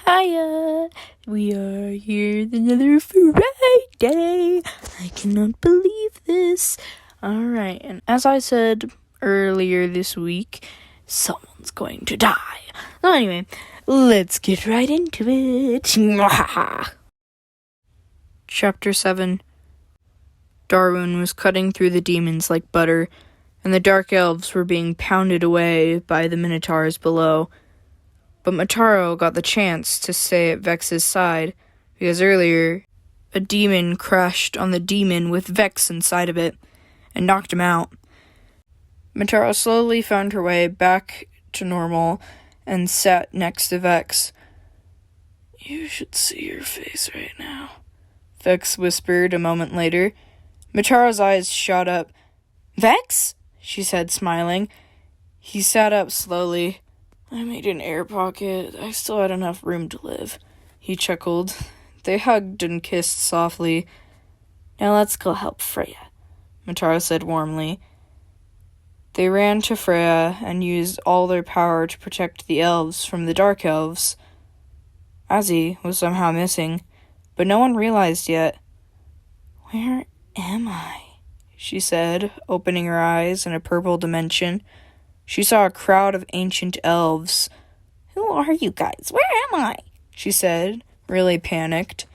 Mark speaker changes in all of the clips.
Speaker 1: Hiya! We are here with another Friday. I cannot believe this. Alright, and as I said earlier this week, someone's going to die. So anyway, let's get right into it. Chapter 7. Darwin was cutting through the demons like butter, and the dark elves were being pounded away by the minotaurs below. But Mataro got the chance to stay at Vex's side, because earlier, a demon crashed on the demon with Vex inside of it, and knocked him out. Mataro slowly found her way back to normal, and sat next to Vex. "You should see your face right now," Vex whispered a moment later. Mataro's eyes shot up. "Vex?" she said, smiling. He sat up slowly. "I made an air pocket. I still had enough room to live," he chuckled. They hugged and kissed softly. "Now let's go help Freya," Mataro said warmly. They ran to Freya and used all their power to protect the elves from the dark elves. Azzy was somehow missing, but no one realized yet. "Where am I?" she said, opening her eyes in a purple dimension. She saw a crowd of ancient elves. "Who are you guys? Where am I?" she said, really panicked.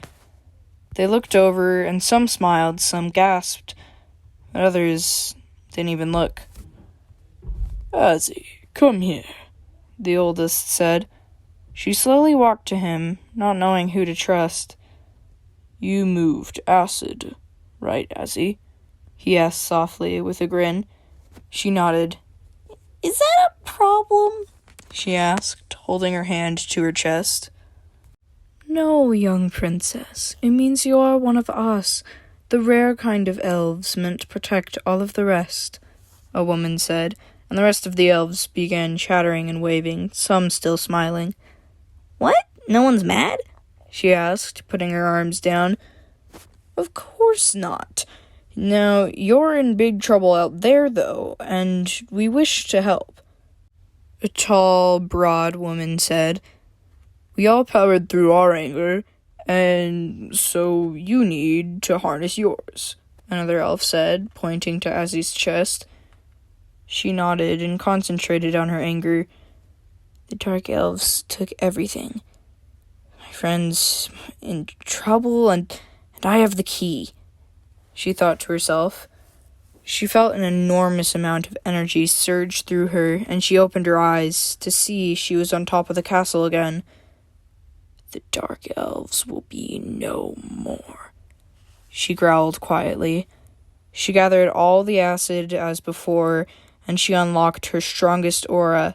Speaker 1: They looked over, and some smiled, some gasped, but others didn't even look. "Azzy, come here," the oldest said. She slowly walked to him, not knowing who to trust. "You moved acid, right, Azzy?" he asked softly, with a grin. She nodded. "Is that a problem?" she asked, holding her hand to her chest. "No, young princess. It means you are one of us, the rare kind of elves meant to protect all of the rest," a woman said, and the rest of the elves began chattering and waving, some still smiling. "What? No one's mad?" she asked, putting her arms down. "Of course not. Now, you're in big trouble out there, though, and we wish to help," a tall, broad woman said. "We all powered through our anger, and so you need to harness yours," another elf said, pointing to Azzy's chest. She nodded and concentrated on her anger. "The dark elves took everything. My friend's in trouble, and I have the key," she thought to herself. She felt an enormous amount of energy surge through her, and she opened her eyes to see she was on top of the castle again. "The dark elves will be no more," she growled quietly. She gathered all the acid as before, and she unlocked her strongest aura.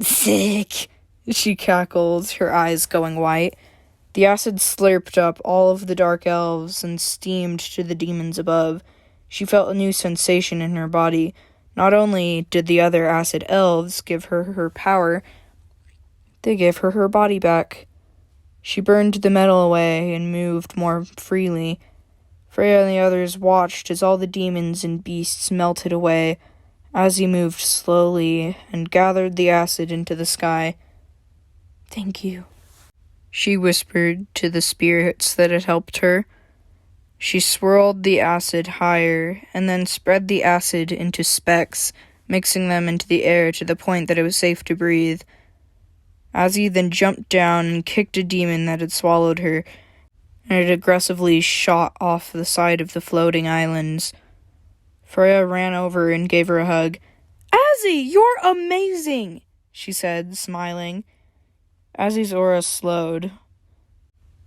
Speaker 1: "Sick!" she cackled, her eyes going white. The acid slurped up all of the dark elves and steamed to the demons above. She felt a new sensation in her body. Not only did the other acid elves give her her power, they gave her her body back. She burned the metal away and moved more freely. Freya and the others watched as all the demons and beasts melted away, as he moved slowly and gathered the acid into the sky. "Thank you," she whispered to the spirits that had helped her. She swirled the acid higher, and then spread the acid into specks, mixing them into the air to the point that it was safe to breathe. Azzy then jumped down and kicked a demon that had swallowed her, and it aggressively shot off the side of the floating islands. Freya ran over and gave her a hug. "Azzy, you're amazing!" she said, smiling. Azzy's aura slowed.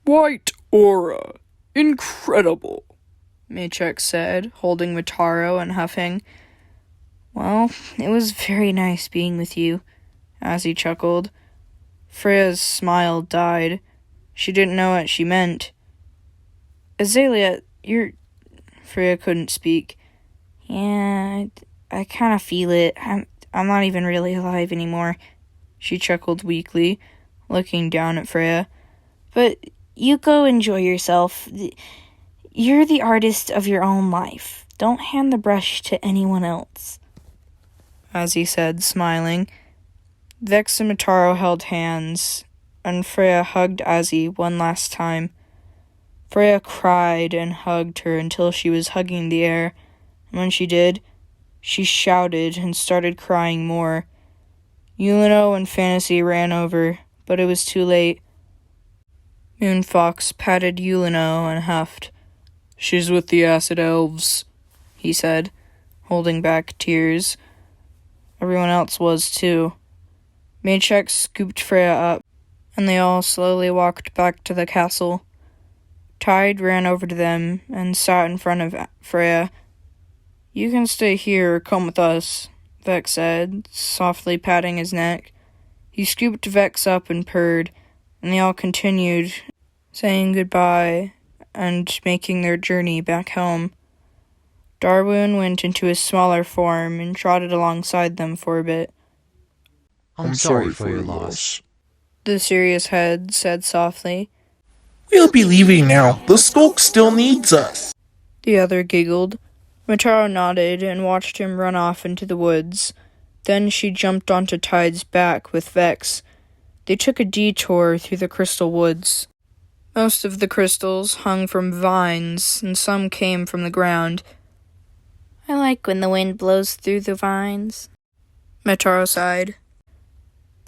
Speaker 1: "White aura! Incredible!" Maychek said, holding Mataro and huffing. "Well, it was very nice being with you," Azzy chuckled. Freya's smile died. She didn't know what she meant. "Azalea, you're..." Freya couldn't speak. "Yeah, I kind of feel it. I'm not even really alive anymore," she chuckled weakly, looking down at Freya. "But you go enjoy yourself. You're the artist of your own life. Don't hand the brush to anyone else," Azzy said, smiling. Vex and Mataro held hands. and Freya hugged Azzy one last time. Freya cried and hugged her until she was hugging the air, and when she did, she shouted and started crying more. Yulino and Fantasy ran over, but it was too late. Moonfox patted Yulino and huffed. "She's with the acid elves," he said, holding back tears. Everyone else was too. Maycheck scooped Freya up, and they all slowly walked back to the castle. Tide ran over to them and sat in front of Freya. "You can stay here or come with us," Vex said, softly patting his neck. He scooped Vex up and purred, and they all continued, saying goodbye and making their journey back home. Darwin went into his smaller form and trotted alongside them for a bit.
Speaker 2: "I'm sorry for your loss,"
Speaker 1: the serious head said softly.
Speaker 3: "We'll be leaving now. The skulk still needs us."
Speaker 1: The other giggled. Mataro nodded and watched him run off into the woods. Then she jumped onto Tide's back with Vex. They took a detour through the crystal woods. Most of the crystals hung from vines, and some came from the ground. "I like when the wind blows through the vines," Mataro sighed.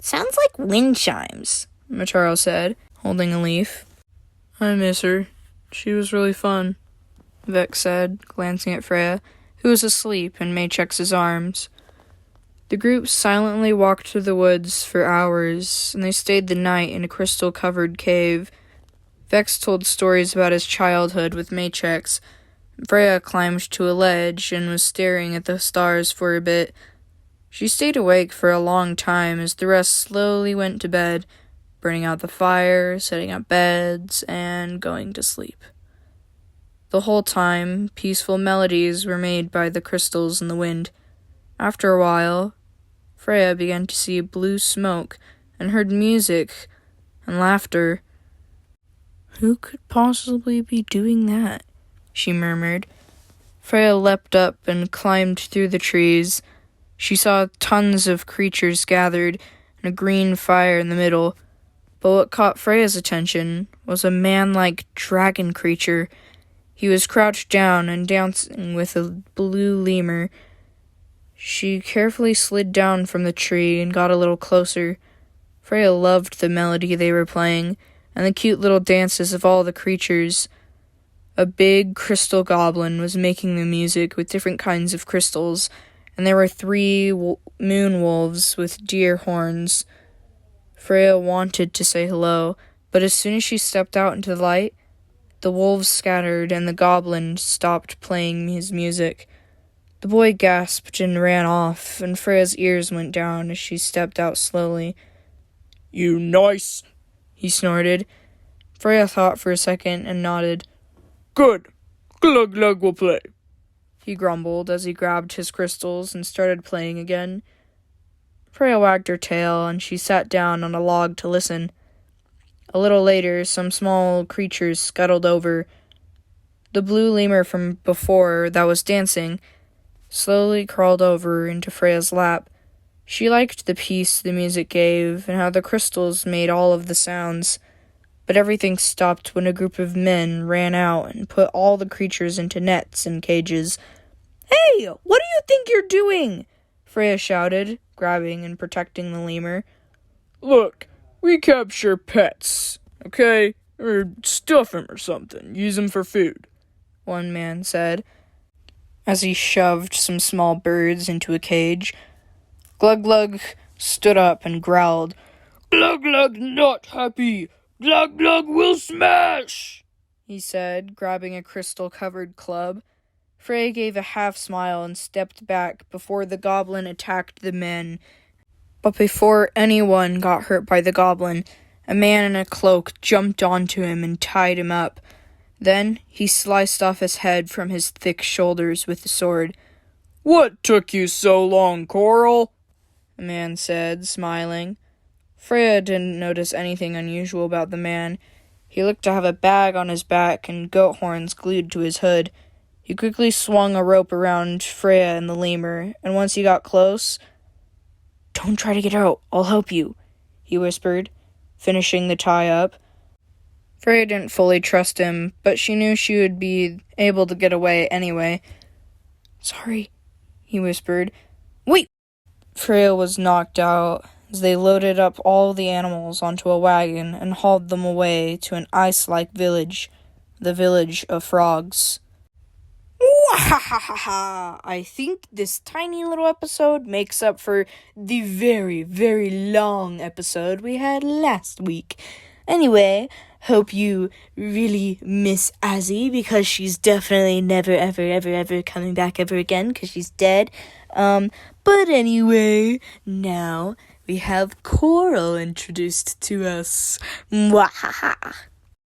Speaker 1: "Sounds like wind chimes," Mataro said, holding a leaf. "I miss her. She was really fun," Vex said, glancing at Freya, who was asleep in Maycheck's arms. The group silently walked through the woods for hours, and they stayed the night in a crystal-covered cave. Vex told stories about his childhood with Maychex. Freya climbed to a ledge and was staring at the stars for a bit. She stayed awake for a long time as the rest slowly went to bed, burning out the fire, setting up beds, and going to sleep. The whole time, peaceful melodies were made by the crystals in the wind. After a while, Freya began to see blue smoke and heard music and laughter. "Who could possibly be doing that?" she murmured. Freya leapt up and climbed through the trees. She saw tons of creatures gathered and a green fire in the middle. But what caught Freya's attention was a man-like dragon creature. He was crouched down and dancing with a blue lemur. She carefully slid down from the tree and got a little closer. Freya loved the melody they were playing and the cute little dances of all the creatures. A big crystal goblin was making the music with different kinds of crystals, and there were 3 moon wolves with deer horns. Freya wanted to say hello, but as soon as she stepped out into the light, the wolves scattered and the goblin stopped playing his music. The boy gasped and ran off, and Freya's ears went down as she stepped out slowly.
Speaker 4: "You nice,"
Speaker 1: he snorted. Freya thought for a second and nodded.
Speaker 4: "Good. Glug Glug will play,"
Speaker 1: he grumbled as he grabbed his crystals and started playing again. Freya wagged her tail, and she sat down on a log to listen. A little later, some small creatures scuttled over. The blue lemur from before that was dancing slowly crawled over into Freya's lap. She liked the peace the music gave and how the crystals made all of the sounds. But everything stopped when a group of men ran out and put all the creatures into nets and cages. "Hey, what do you think you're doing?" Freya shouted, grabbing and protecting the lemur.
Speaker 4: "Look, we capture pets, okay? Or stuff 'em or something, use 'em for food,"
Speaker 1: one man said, as he shoved some small birds into a cage. Glug Glug stood up and growled.
Speaker 4: "Glug Glug not happy! Glug Glug will smash!"
Speaker 1: he said, grabbing a crystal-covered club. Freya gave a half-smile and stepped back before the goblin attacked the men. But before anyone got hurt by the goblin, a man in a cloak jumped onto him and tied him up. Then he sliced off his head from his thick shoulders with the sword.
Speaker 4: "What took you so long, Coral?"
Speaker 1: the man said, smiling. Freya didn't notice anything unusual about the man. He looked to have a bag on his back and goat horns glued to his hood. He quickly swung a rope around Freya and the lemur, and once he got close, "Don't try to get out, I'll help you," he whispered. finishing the tie-up. Freya didn't fully trust him, but she knew she would be able to get away anyway. "Sorry," he whispered. "Wait!" Freya was knocked out as they loaded up all the animals onto a wagon and hauled them away to an ice-like village, the village of frogs. Wahahaha! I think this tiny little episode makes up for the very, very long episode we had last week. Anyway, hope you really miss Azzy, because she's definitely never, ever, ever, ever coming back ever again, because she's dead. But anyway, now we have Coral introduced to us. Mwahaha!